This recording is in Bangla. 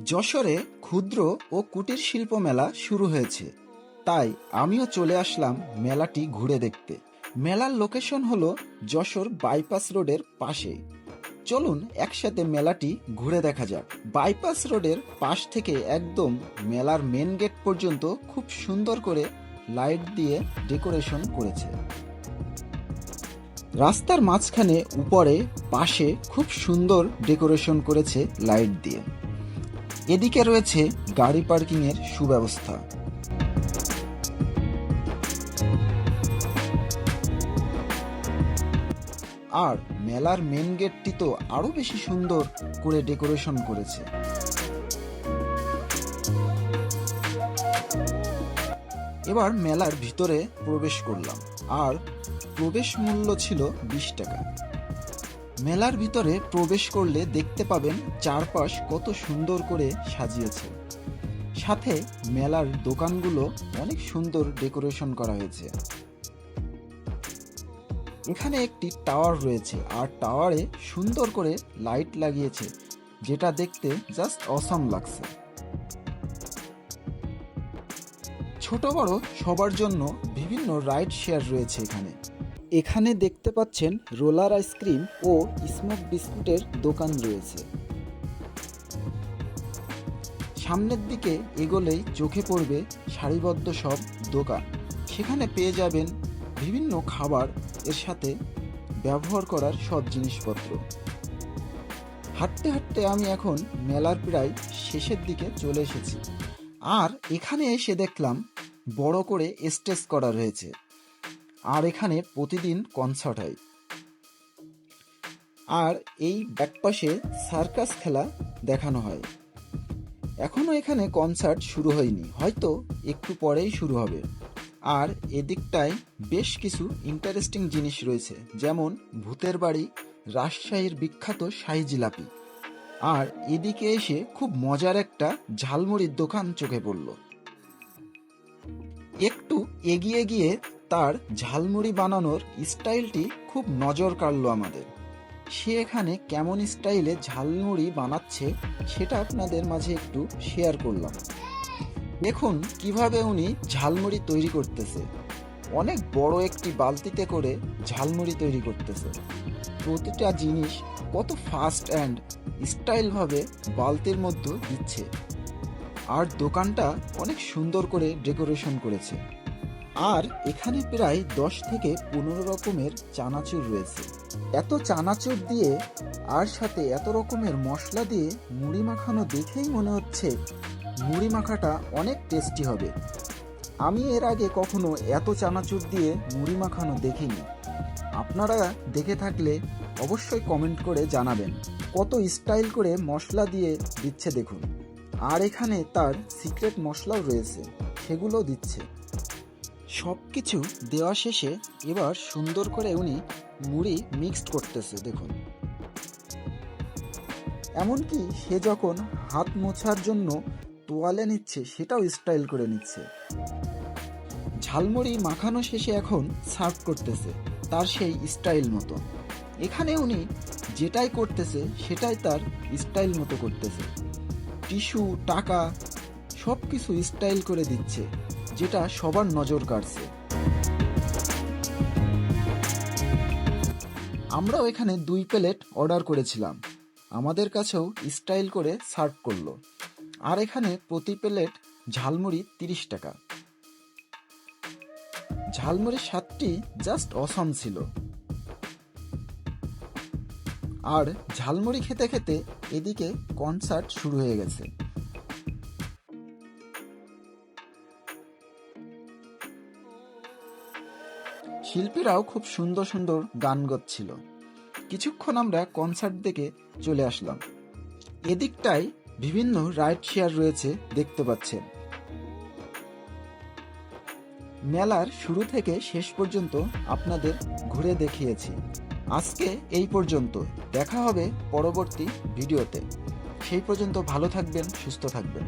যশোরে ক্ষুদ্র ও কুটির শিল্প মেলা শুরু হয়েছে, তাই আমিও চলে আসলাম মেলাটি ঘুরে দেখতে। মেলার লোকেশন হলো যশোর বাইপাস রোডের পাশে। চলুন একসাথে মেলাটি ঘুরে দেখা যাক। বাইপাস রোডের পাশ থেকে একদম মেলার মেন গেট পর্যন্ত খুব সুন্দর করে লাইট দিয়ে ডেকোরেশন করেছে। রাস্তার মাঝখানে উপরে পাশে খুব সুন্দর ডেকোরেশন করেছে লাইট দিয়ে। এদিকে রয়েছে গাড়ি পার্কিং এর সুব্যবস্থা। আর মেলার মেন গেটটি তো আরো বেশি সুন্দর করে ডেকোরেশন করেছে। এবার মেলার ভিতরে প্রবেশ করলাম, আর প্রবেশ মূল্য ছিল 20 টাকা। মেলার ভিতরে প্রবেশ করলে দেখতে পাবেন চারপাশ কত সুন্দর করে সাজিয়েছে। সাথে মেলার দোকানগুলো অনেক সুন্দর ডেকোরেশন করা হয়েছে। এখানে একটি টাওয়ার রয়েছে, আর টাওয়ারে সুন্দর করে লাইট লাগিয়েছে, যেটা দেখতে জাস্ট অসাম লাগছে। ছোট বড় সবার জন্য বিভিন্ন রাইড শেয়ার রয়েছে এখানে। এখানে দেখতে পাচ্ছেন রোলার আইসক্রিম ও স্মোক বিস্কুটের দোকান রয়েছে। সামনের দিকে এগোলেই চোখে পড়বে সারিবদ্ধ সব দোকান। সেখানে পেয়ে যাবেন বিভিন্ন খাবার, এর সাথে ব্যবহার করার সব জিনিসপত্র। হাঁটতে হাঁটতে আমি এখন মেলার প্রায় শেষের দিকে চলে এসেছি। আর এখানে এসে দেখলাম বড় করে স্টেজ করা রয়েছে, আর এখানে প্রতিদিন কনসার্ট হয়। আর এই ব্যাকপাশে সার্কাস খেলা দেখানো হয়। এখনো এখানে কনসার্ট শুরু হয়নি, হয়তো একটু পরেই শুরু হবে। আর এদিকটায় বেশ কিছু ইন্টারেস্টিং জিনিস রয়েছে, যেমন ভূতের বাড়ি, রাজশাহীর বিখ্যাত শাহী জিলাপি। আর এদিকে এসে খুব মজার একটা ঝালমুড়ির দোকান চোখে পড়ল। একটু এগিয়ে গিয়ে তার ঝালমুড়ি বানানোর স্টাইলটি খুব নজর কাড়ল আমাদের। সে এখানে কেমন স্টাইলে ঝালমুড়ি বানাচ্ছে সেটা আপনাদের মাঝে একটু শেয়ার করলাম। দেখুন কিভাবে উনি ঝালমুড়ি তৈরি করতেছে। অনেক বড় একটি বালতিতে করে ঝালমুড়ি তৈরি করতেছে। প্রতিটা জিনিস কত ফাস্ট অ্যান্ড স্টাইলভাবে বালতির মধ্যে দিচ্ছে। আর দোকানটা অনেক সুন্দর করে ডেকোরেশন করেছে। আর এখানে প্রায় 10 থেকে 15 রকমের চানাচুর রয়েছে। এত চানাচুর দিয়ে আর সাথে এত রকমের মশলা দিয়ে মুড়ি মাখানো দেখেই মনে হচ্ছে মুড়ি মাখাটা অনেক টেস্টি হবে। আমি এর আগে কখনো এত চানাচুর দিয়ে মুড়ি মাখানো দেখিনি। আপনারা দেখে থাকলে অবশ্যই কমেন্ট করে জানাবেন কত স্টাইল করে মশলা দিয়ে দিচ্ছে দেখুন। আর এখানে তার সিক্রেট মশলাও রয়েছে, সেগুলো দিচ্ছে। সব কিছু দেওয়া শেষে এবার সুন্দর করে উনি মুড়ি মিক্সড করতেছে দেখুন। এমনকি সে যখন হাত মোছার জন্য তোয়ালে নিচ্ছে সেটাও স্টাইল করে নিচ্ছে। ঝালমুড়ি মাখানো শেষে এখন সার্ভ করতেছে তার সেই স্টাইল মতো। এখানে উনি যেটাই করতেছে সেটাই তার স্টাইল মতো করতেছে। টিস্যু, টাকা সব কিছু স্টাইল করে দিচ্ছে, যেটা সবার নজর কাড়ছে। আমরাও এখানে 2 প্লেট অর্ডার করেছিলাম, আমাদের কাছেও স্টাইল করে সার্ভ করলো। আর এখানে প্রতি প্লেট ঝালমুড়ি 30 টাকা। ঝালমুড়ির স্বাদটি জাস্ট অসাম ছিল। আর ঝালমুড়ি খেতে খেতে এদিকে কনসার্ট শুরু হয়ে গেছে। শিল্পীরাও খুব সুন্দর সুন্দর গান গাচ্ছিল। কিছুক্ষণ আমরা কনসার্ট দেখে চলে আসলাম। এদিকটায় বিভিন্ন রাইড শেয়ার রয়েছে দেখতে পাচ্ছেন। মেলার শুরু থেকে শেষ পর্যন্ত আপনাদের ঘুরে দেখিয়েছি। আজকে এই পর্যন্ত, দেখা হবে পরবর্তী ভিডিওতে। সেই পর্যন্ত ভালো থাকবেন, সুস্থ থাকবেন।